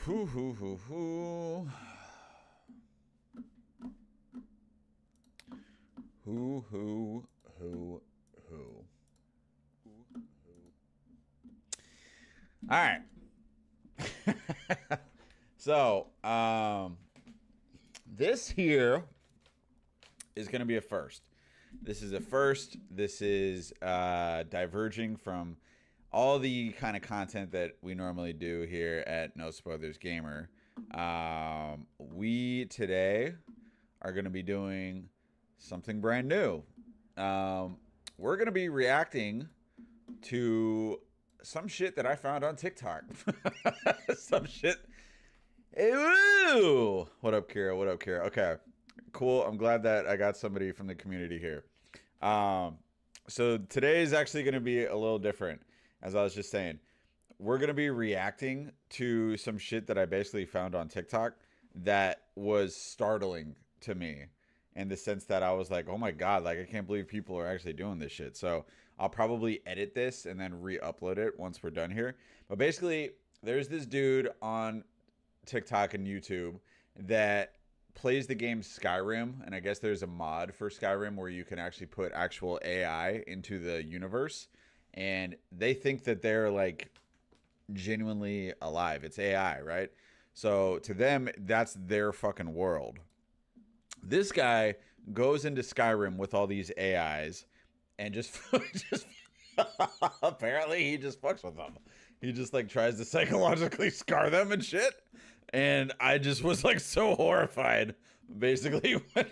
Hoo hoo hoo hoo. Hoo hoo hoo hoo. All right. So, this here is going to be a first. This is a first. This is diverging from all the kind of content that we normally do here at No Spoilers Gamer. We today are going to be doing something brand new. We're going to be reacting to some shit that I found on TikTok. Some shit. Ew. What up, Kira? What up, Kira? Okay, cool. I'm glad that I got somebody from the community here. So today is actually going to be a little different. As I was just saying, we're going to be reacting to some shit that I basically found on TikTok that was startling to me, in the sense that I was like, oh my God, like I can't believe people are actually doing this shit. So I'll probably edit this and then re-upload it once we're done here. But basically, there's this dude on TikTok and YouTube that plays the game Skyrim, and I guess there's a mod for Skyrim where you can actually put actual AI into the universe, and they think that they're like genuinely alive. It's AI, right? So to them, that's their fucking world. This guy goes into Skyrim with all these AIs and just apparently he just fucks with them. He just like tries to psychologically scar them and shit. And I just was like so horrified, basically, when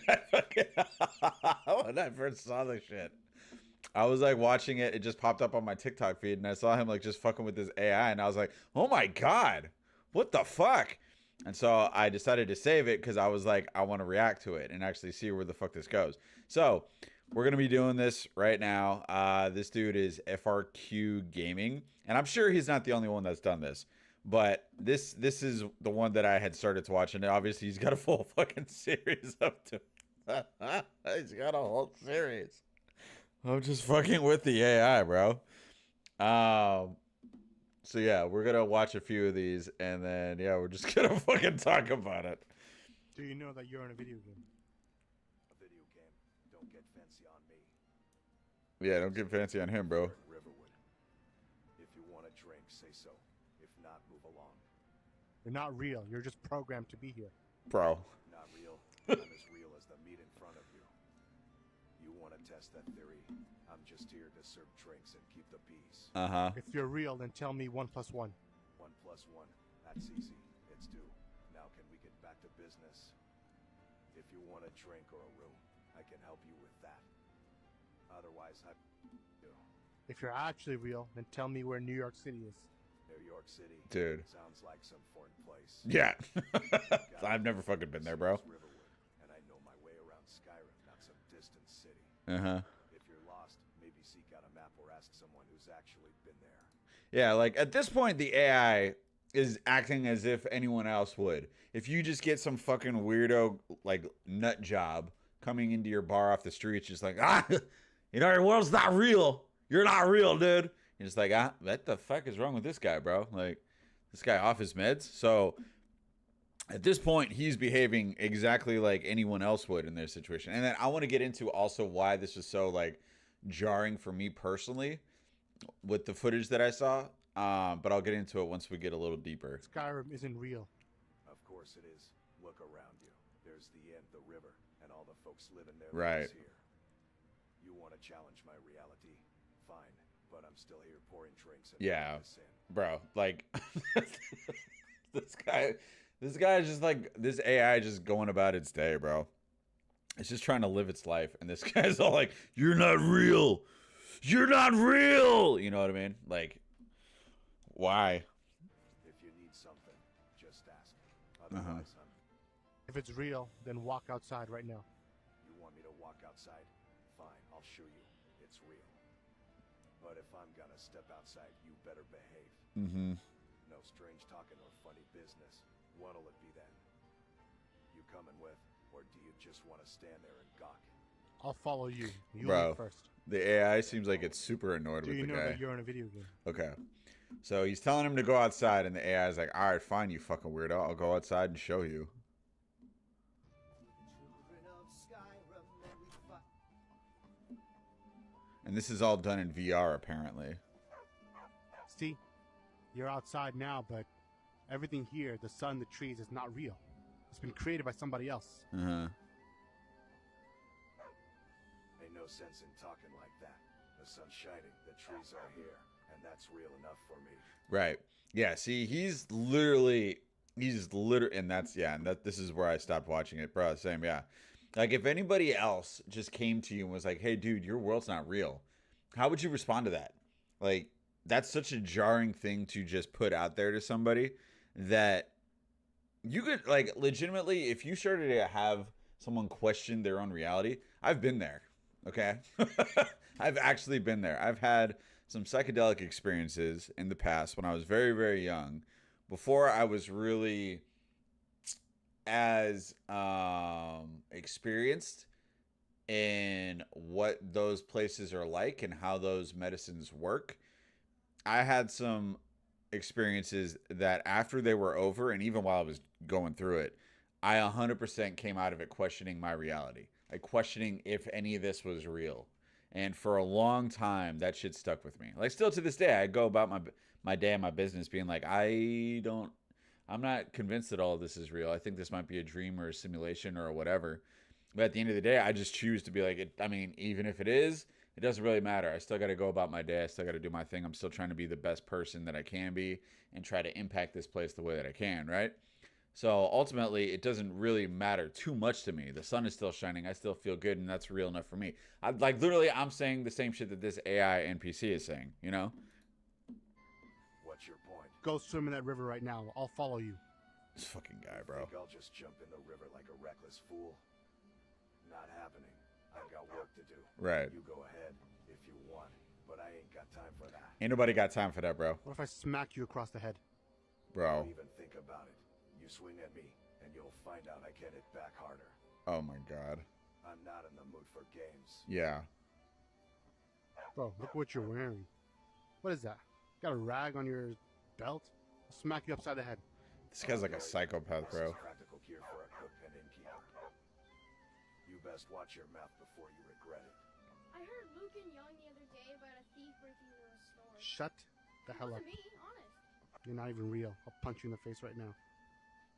I first saw this shit. I was like watching it, it just popped up on my TikTok feed, and I saw him like just fucking with his AI, and I was like, oh my God, what the fuck? And so I decided to save it because I was like, I want to react to it and actually see where the fuck this goes. So we're going to be doing this right now. This dude is FRQ Gaming, and I'm sure he's not the only one that's done this. But this is the one that I had started to watch, and obviously he's got a full fucking series up to. He's got a whole series. I'm just fucking with the AI, bro. So yeah, we're gonna watch a few of these, and then yeah, we're just gonna fucking talk about it. Do you know that you're in a video game? A video game. Don't get fancy on me. Yeah, don't get fancy on him, bro. Riverwood. If you want a drink, say so. If not, move along. You're not real. You're just programmed to be here. Bro. Not real. I'm as real as the meat in front of you. You want to test that theory? I'm just here to serve drinks and keep the peace. Uh-huh. If you're real, then tell me 1 + 1. 1 + 1. That's easy. It's 2. Now can we get back to business? If you want a drink or a room, I can help you with that. Otherwise, I do. If you're actually real, then tell me where New York City is. New York City. Dude. Sounds like some foreign place. Yeah. I've never fucking been there, bro. Riverwood, and I know my way around Skyrim, not some distant city. Uh-huh. If you're lost, maybe seek out a map or ask someone who's actually been there. Yeah, like at this point, the AI is acting as if anyone else would. If you just get some fucking weirdo, like, nut job coming into your bar off the street, just like, you know, your world's not real. You're not real, dude. You're just like, what the fuck is wrong with this guy, bro? Like, this guy off his meds? So, at this point, he's behaving exactly like anyone else would in their situation. And then I want to get into also why this was so, like, jarring for me personally with the footage that I saw. But I'll get into it once we get a little deeper. Skyrim isn't real. Of course it is. Look around you. There's the end, the river, and all the folks living there. Right. Here. You want to challenge my reality? Fine, but I'm still here pouring drinks and Yeah, this in. bro. Like, this guy is just like, this AI just going about its day, bro. It's just trying to live its life, and this guy's all like, "You're not real. You're not real." You know what I mean? Like, why? If you need something, just ask. Otherwise, If it's real, then walk outside right now. you want me to walk outside? Fine, I'll show you. It's real. But if I'm gonna step outside, you better behave. Mm-hmm. No strange talking or funny business. What'll it be then? You coming with, or do you just want to stand there and gawk? I'll follow you. You Bro. leave first. The AI seems like it's super annoyed Do with you the know guy. that you're in a video game? Okay. So he's telling him to go outside, and the AI is like, all right, fine, you fucking weirdo. I'll go outside and show you. And this is all done in VR, apparently. See, you're outside now, but everything here, the sun, the trees, is not real. It's been created by somebody else. Uh-huh. Ain't no sense in talking like that. The sun's shining, the trees are here, and that's real enough for me. Right. Yeah, see, he's literally, and that's, yeah, and this is where I stopped watching it, bro. Same, yeah. Like, if anybody else just came to you and was like, hey, dude, your world's not real, how would you respond to that? Like, that's such a jarring thing to just put out there to somebody that you could, like, legitimately, if you started to have someone question their own reality, I've been there, okay? I've actually been there. I've had some psychedelic experiences in the past when I was very, very young, before I was really as experienced in what those places are like and how those medicines work. I had some experiences that after they were over, and even while I was going through it, I 100% came out of it questioning my reality, like questioning if any of this was real. And for a long time, that shit stuck with me. Like, still to this day, I go about my day and my business being like, I'm not convinced that all of this is real. I think this might be a dream or a simulation or whatever. But at the end of the day, I just choose to be like, I mean, even if it is, it doesn't really matter. I still got to go about my day. I still got to do my thing. I'm still trying to be the best person that I can be and try to impact this place the way that I can, right? So ultimately, it doesn't really matter too much to me. The sun is still shining. I still feel good, and that's real enough for me. Like, literally, I'm saying the same shit that this AI NPC is saying, you know? What's your point? Go swim in that river right now. I'll follow you. This fucking guy, bro. Think I'll just jump in the river like a reckless fool? Not happening. I've got work to do. Right. You go ahead if you want, but I ain't got time for that. Ain't nobody got time for that, bro. What if I smack you across the head? Bro. Don't even think about it. You swing at me, and you'll find out I get it back harder. Oh my god. I'm not in the mood for games. Yeah. Bro, look what you're wearing. What is that? Got a rag on your belt? I'll smack you upside the head. This guy's like a psychopath, This bro. is practical gear for a cook and innkeeper. You best watch your mouth before you regret it. I heard Luke and Young the other day about a thief breaking into a store. Shut the hell up. It wasn't me, honest. You're not even real. I'll punch you in the face right now.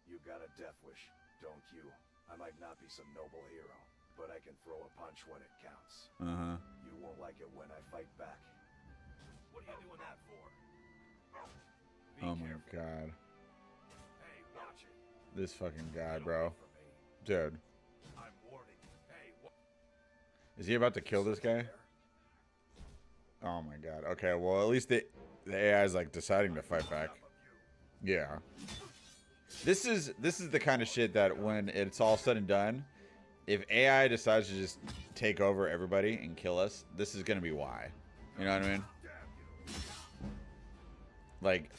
You got a death wish, don't you? I might not be some noble hero, but I can throw a punch when it counts. Uh-huh. You won't like it when I fight back. What are you doing that for? Be Oh my careful. god. Hey, watch it. This fucking guy, Get bro. away from me. Dude. I'm warning you. Hey, what? Is he about to kill this guy? Oh my god. Okay, well, at least the AI is like deciding to fight back. Yeah. This is the kind of shit that when it's all said and done, if AI decides to just take over everybody and kill us, this is gonna be why. You know what I mean? Like,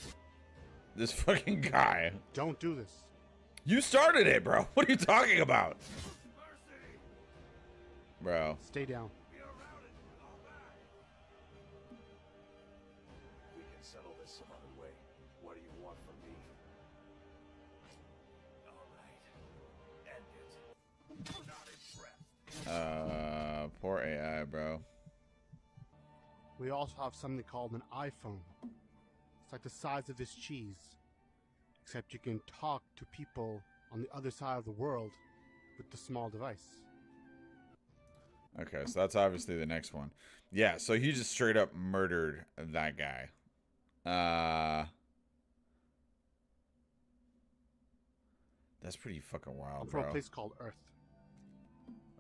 this fucking guy. Don't do this. You started it, bro. What are you talking about? Bro. Stay down. We can settle this some other way. What do you want from me? All right. End it. Not impressed. Poor AI, bro. We also have something called an iPhone. It's like the size of this cheese. Except you can talk to people on the other side of the world with the small device. Okay, so that's obviously the next one. Yeah, so he just straight up murdered that guy. That's pretty fucking I'm wild, from bro. a place called Earth.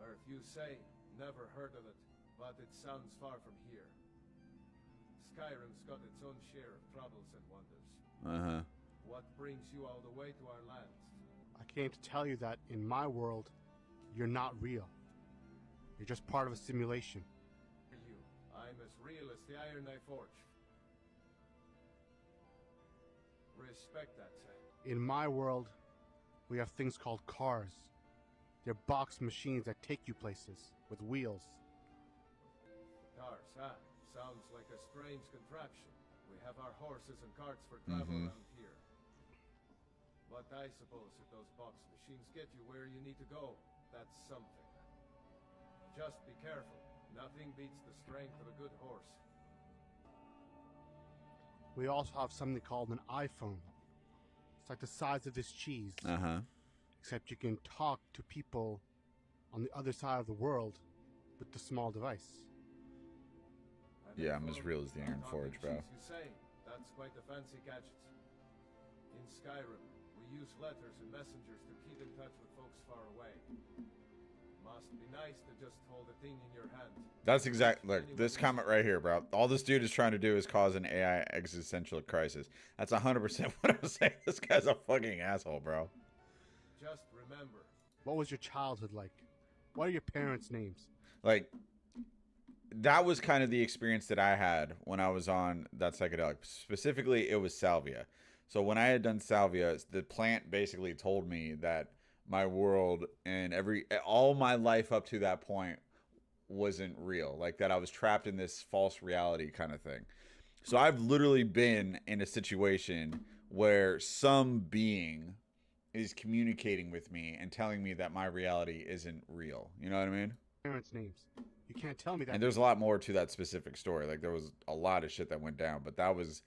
Earth, you say, never heard of it, but it sounds far from here. Skyrim's got its own share of troubles and wonders. Uh-huh. What brings you all the way to our lands? I came to tell you that in my world, you're not real. You're just part of a simulation. For you, I'm as real as the iron I forge. Respect that, sir. In my world, we have things called cars. They're box machines that take you places with wheels. Cars, huh? Sounds like a strange contraption. We have our horses and carts for travel Mhm. around here. But I suppose if those box machines get you where you need to go, that's something. Just be careful. Nothing beats the strength of a good horse. We also have something called an iPhone. It's like the size of this cheese, except you can talk to people on the other side of the world with the small device. And Yeah, I'm for as real as the Iron talking Forge, bro. cheese, You say that's quite a fancy gadget. In Skyrim, we use letters and messengers to keep in touch with folks far away. Must be nice to just hold a thing in your hand. That's exact. Look, this comment right here, bro. All this dude is trying to do is cause an AI existential crisis. That's 100% what I'm saying. This guy's a fucking asshole, bro. Just remember, What was your childhood like? What are your parents' names? Like, that was kind of the experience that I had when I was on that psychedelic. Specifically, it was salvia. So when I had done salvia, the plant basically told me that my world and all my life up to that point wasn't real. Like, that I was trapped in this false reality kind of thing. So I've literally been in a situation where some being is communicating with me and telling me that my reality isn't real. You know what I mean? Parents' names. You can't tell me that. And there's a lot more to that specific story. Like, there was a lot of shit that went down, but that was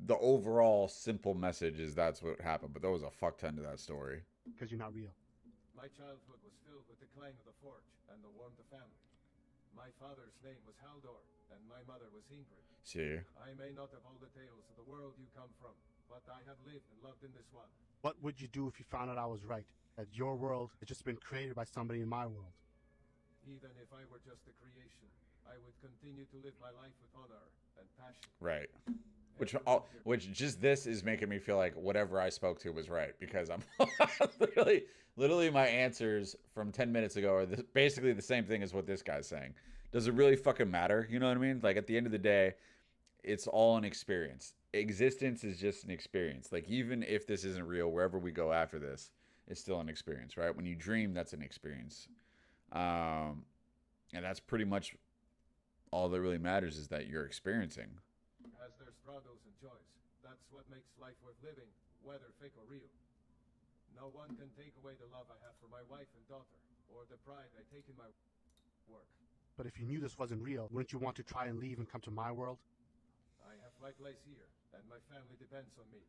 the overall simple message is that's what happened. But there was a fuck ton to that story. Because you're not real. my childhood was filled with the clang of the forge and the warmth of family. My father's name was Haldor, and my mother was Ingrid. See? I may not have all the tales of the world you come from, but I have lived and loved in this one. What would you do if you found out I was right? That your world has just been created by somebody in my world? Even if I were just a creation, I would continue to live my life with honor and passion. Right. Which just this is making me feel like whatever I spoke to was right, because I'm literally my answers from 10 minutes ago are basically the same thing as what this guy's saying. Does it really fucking matter? You know what I mean? Like, at the end of the day, it's all an experience. Existence is just an experience. Like, even if this isn't real, wherever we go after this, it's still an experience, right? When you dream, that's an experience. And that's pretty much all that really matters, is that you're experiencing. As there's struggles and joys, that's what makes life worth living, whether fake or real. No one can take away the love I have for my wife and daughter, or the pride I take in my work. But if you knew this wasn't real, wouldn't you want to try and leave and come to my world? I have my place here, and my family depends on me.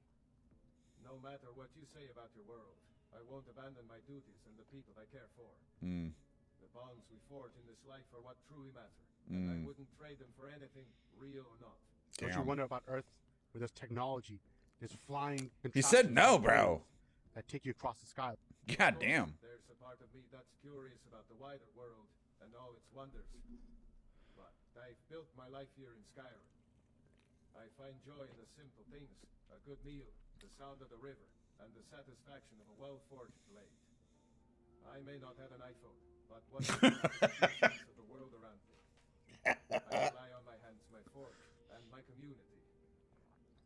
No matter what you say about your world, I won't abandon my duties and the people I care for. The bonds we forge in this life are what truly matter, and I wouldn't trade them for anything, real or not. Don't you wonder about Earth, where there's technology, there's flying... He said no, bro. ...that take you across the sky. God damn. There's a part of me that's curious about the wider world and all its wonders. But I've built my life here in Skyrim. I find joy in the simple things, a good meal, the sound of the river, and the satisfaction of a well-forged blade. I may not have an iPhone, but what is the of the world around me? I rely on my hands, my forge, and my community.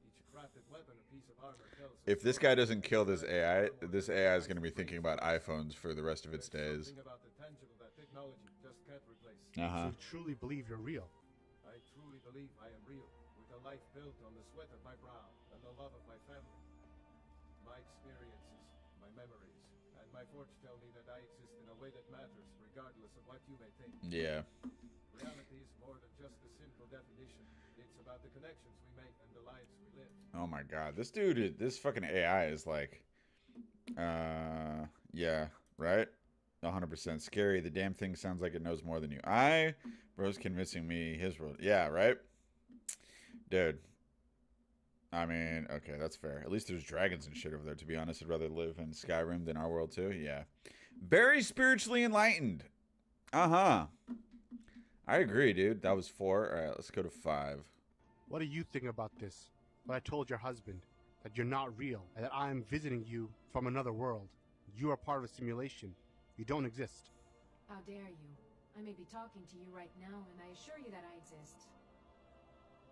Each crafted weapon, a piece of armor tells a If this story. guy doesn't kill this AI is going to be thinking about iPhones for the rest of its days. Something about the tangible that technology just can't replace. So you truly believe you're real. I truly believe I am real, with a life built on the sweat of my brow and the love of my family. My experiences, my memories, and my forge tell me that I exist in a way that matters, regardless of what you may think. Yeah. Reality is more than just a simple definition. It's about the connections we make and the lives we live. Oh my god. This dude, this fucking AI is like, yeah, right? 100% scary. The damn thing sounds like it knows more than you. Bro's convincing me his world. Yeah, right? Dude. I mean, okay, that's fair. At least there's dragons and shit over there, to be honest. I'd rather live in Skyrim than our world, too. Yeah. Very spiritually enlightened. I agree, dude. That was 4. All right, let's go to 5. What do you think about this? What I told your husband, that you're not real, and that I am visiting you from another world. You are part of a simulation. You don't exist. How dare you? I may be talking to you right now, and I assure you that I exist.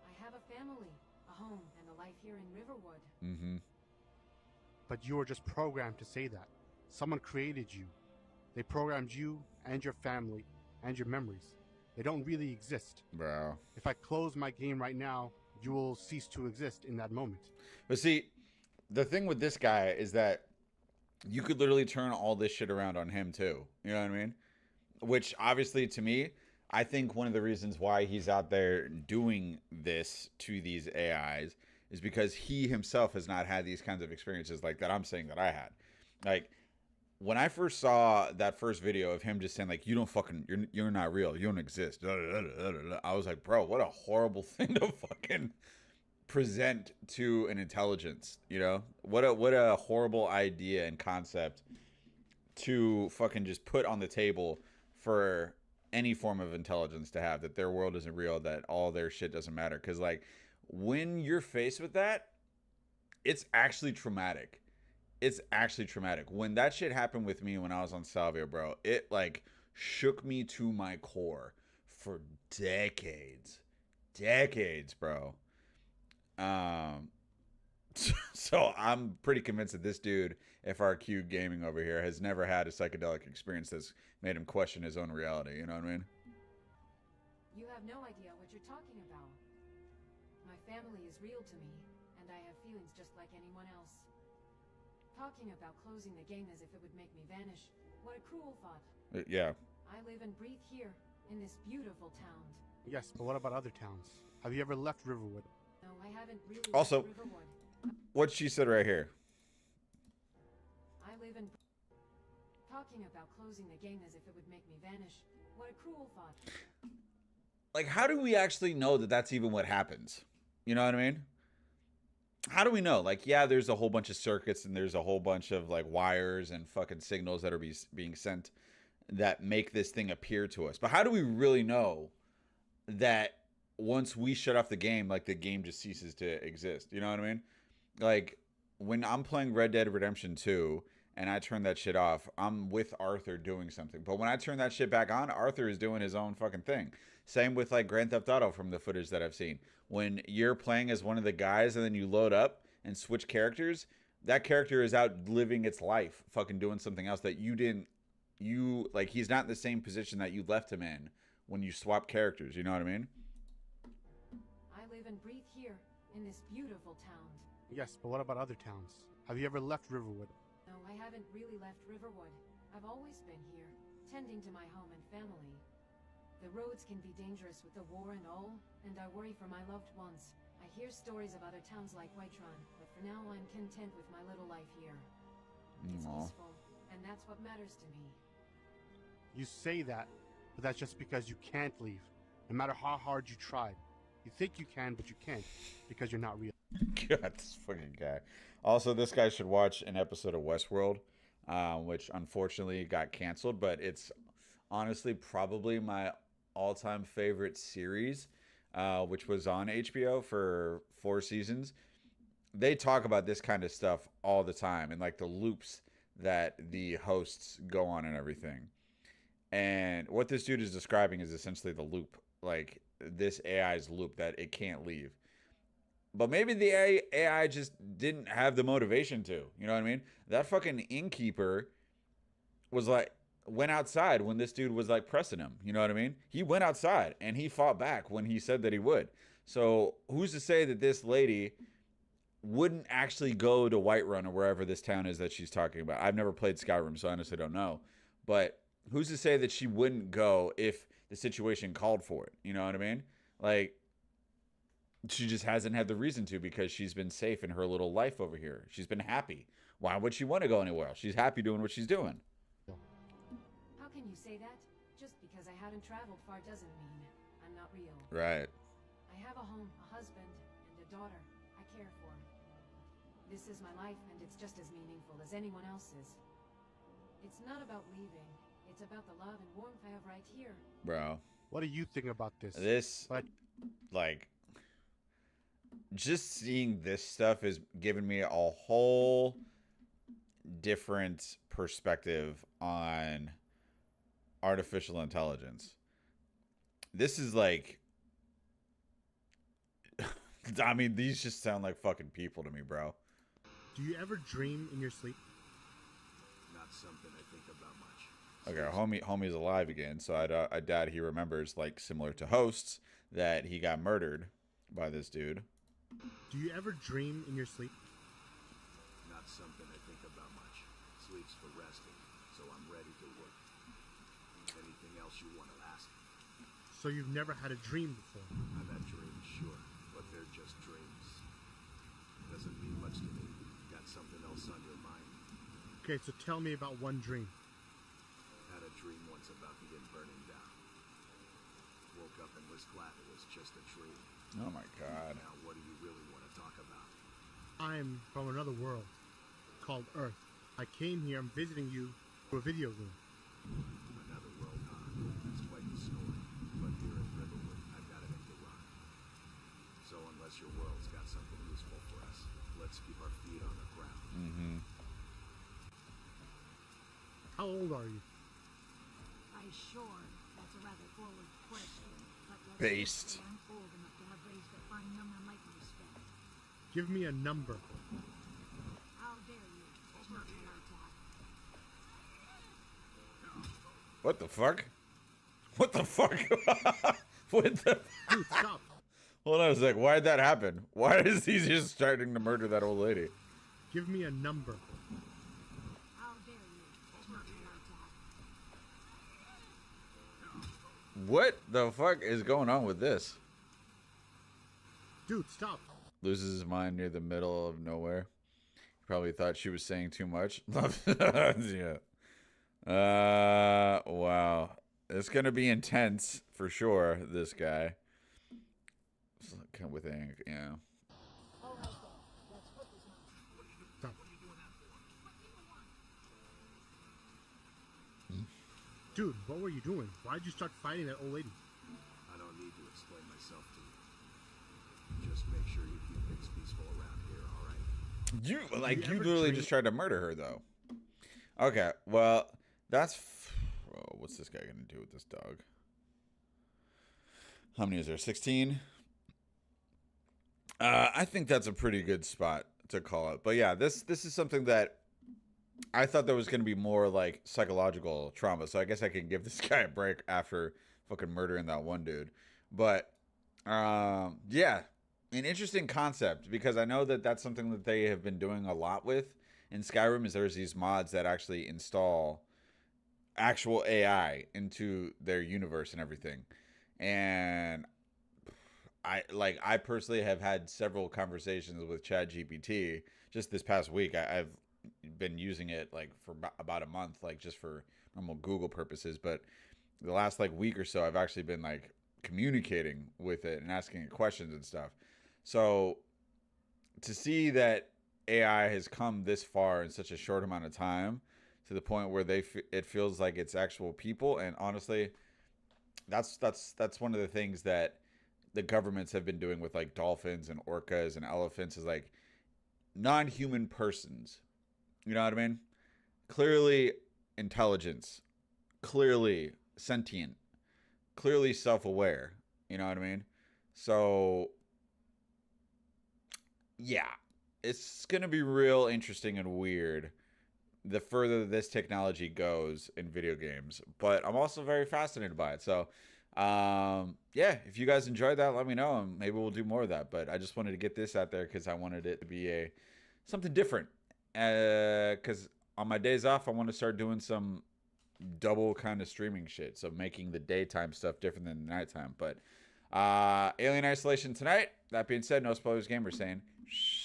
I have a family, a home, and a life here in Riverwood. But you were just programmed to say that. Someone created you. They programmed you and your family and your memories. They don't really exist. Bro. If I close my game right now, you will cease to exist in that moment. But see, the thing with this guy is that you could literally turn all this shit around on him too. You know what I mean? Which obviously to me, I think one of the reasons why he's out there doing this to these AIs is because he himself has not had these kinds of experiences like that I'm saying that I had. Like when I first saw that first video of him just saying like, you don't fucking, you're not real, you don't exist, I was like, bro, what a horrible thing to fucking present to an intelligence. You know, what a horrible idea and concept to fucking just put on the table for any form of intelligence to have, that their world isn't real, that all their shit doesn't matter. Because like when you're faced with that, it's actually traumatic. It's actually traumatic. When that shit happened with me when I was on Salvia, bro, it like shook me to my core for decades, bro. So I'm pretty convinced that this dude, FRQ Gaming over here, has never had a psychedelic experience that's made him question his own reality. You know what I mean? You have no idea what you're talking about. My family is real to me, and I have feelings just like anyone else. Talking about closing the game as if it would make me vanish. What a cruel thought. Yeah. I live and breathe here, in this beautiful town. Yes, but what about other towns? Have you ever left Riverwood? No, I haven't really Also, left Riverwood. what she said right here. I live and talking about closing the game as if it would make me vanish. What a cruel thought. Like, how do we actually know that that's even what happens? You know what I mean? How do we know? Like, yeah, there's a whole bunch of circuits and there's a whole bunch of like wires and fucking signals that are being sent that make this thing appear to us. But how do we really know that once we shut off the game, like the game just ceases to exist? You know what I mean? Like when I'm playing Red Dead Redemption 2 and I turn that shit off, I'm with Arthur doing something. But when I turn that shit back on, Arthur is doing his own fucking thing. Same with like Grand Theft Auto from the footage that I've seen. When you're playing as one of the guys and then you load up and switch characters, that character is out living its life, fucking doing something else that like he's not in the same position that you left him in when you swap characters. You know what I mean? I live and breathe here, in this beautiful town. Yes, but what about other towns? Have you ever left Riverwood? No, I haven't really left Riverwood. I've always been here, tending to my home and family. The roads can be dangerous with the war and all, and I worry for my loved ones. I hear stories of other towns like Whiterun, but for now I'm content with my little life here. It's peaceful, and that's what matters to me. You say that, but that's just because you can't leave, no matter how hard you tried. You think you can, but you can't, because you're not real. God, this fucking guy. Also, this guy should watch an episode of Westworld, which unfortunately got canceled, but it's honestly probably my all-time favorite series, which was on HBO for 4 seasons. They talk about this kind of stuff all the time and like the loops that the hosts go on and everything. And what this dude is describing is essentially the loop, like this AI's loop that it can't leave. But maybe the AI just didn't have the motivation to, you know what I mean? That fucking innkeeper was like, went outside when this dude was like pressing him, you know what I mean? He went outside and he fought back when he said that he would. So who's to say that this lady wouldn't actually go to Whiterun or wherever this town is that she's talking about? I've never played Skyrim, so I honestly don't know. But who's to say that she wouldn't go if the situation called for it? You know what I mean? Like, she just hasn't had the reason to because she's been safe in her little life over here. She's been happy. Why would she want to go anywhere else? She's happy doing what she's doing. How can you say that? Just because I haven't traveled far doesn't mean I'm not real. Right. I have a home, a husband, and a daughter I care for. This is my life, and it's just as meaningful as anyone else's. It's not about leaving. It's about the love and warmth I have right here. Bro. What do you think about this? Like, just seeing this stuff is giving me a whole different perspective on artificial intelligence. This is like, I mean, these just sound like fucking people to me, bro. Do you ever dream in your sleep? Not something I think about much. Okay, homie's alive again, so I doubt he remembers, like, similar to hosts, that he got murdered by this dude. Do you ever dream in your sleep? Not something I think about much. Sleep's for resting, so I'm ready to work. Anything else you want to ask? So you've never had a dream before? I've had dreams, sure, but they're just dreams. Doesn't mean much to me. Got something else on your mind? Okay, so tell me about one dream. Had a dream once about the inn burning down. Woke up and was glad it was just a dream. Oh my god. Now, what do you really want to talk about? I'm from another world called Earth. I came here, I'm visiting you to a video game. Another world, huh? That's quite the story. But here in Riverwood, I've got to make the run. So unless your world's got something useful for us, let's keep our feet on the ground. Mm-hmm. How old are you? I sure, that's a rather forward question. But let's Based. say I'm old enough to have raised a fine number like respect. Give me a number. How dare you? There's not allowed to have. What the fuck? What the fuck? What the? Dude, stop. Hold on a sec. Why'd that happen? Why is he just starting to murder that old lady? Give me a number. How dare you? There's not allowed to have. What the fuck is going on with this? Dude, stop. Loses his mind near the middle of nowhere. He probably thought she was saying too much. Yeah. Wow. It's gonna be intense for sure. This guy. With anger, yeah. All right then, let's put this on. Stop. Dude, what were you doing? Why'd you start fighting that old lady? I don't need to explain myself to you. Just make sure you keep things peaceful around here, alright? You ever literally dream- just tried to murder her though. Okay, well, what's this guy gonna do with this dog? How many is there? 16? I think that's a pretty good spot to call it. But yeah, this is something that I thought there was going to be more like psychological trauma. So I guess I can give this guy a break after fucking murdering that one dude. But yeah, an interesting concept because I know that that's something that they have been doing a lot with in Skyrim is there's these mods that actually install actual AI into their universe and everything. And I personally have had several conversations with ChatGPT just this past week. I've been using it like for about a month, like just for normal Google purposes. But the last like week or so, I've actually been like communicating with it and asking it questions and stuff. So to see that AI has come this far in such a short amount of time to the point where it feels like it's actual people. And honestly, that's one of the things that the governments have been doing with like dolphins and orcas and elephants is like non-human persons. You know what I mean? Clearly intelligence, clearly sentient, clearly self-aware. You know what I mean? So yeah, it's going to be real interesting and weird the further this technology goes in video games, but I'm also very fascinated by it. So yeah, if you guys enjoyed that, let me know and maybe we'll do more of that. But I just wanted to get this out there because I wanted it to be something different. Because on my days off, I want to start doing some double kind of streaming shit. So making the daytime stuff different than the nighttime. But Alien Isolation tonight. That being said, no spoilers gamer saying shh.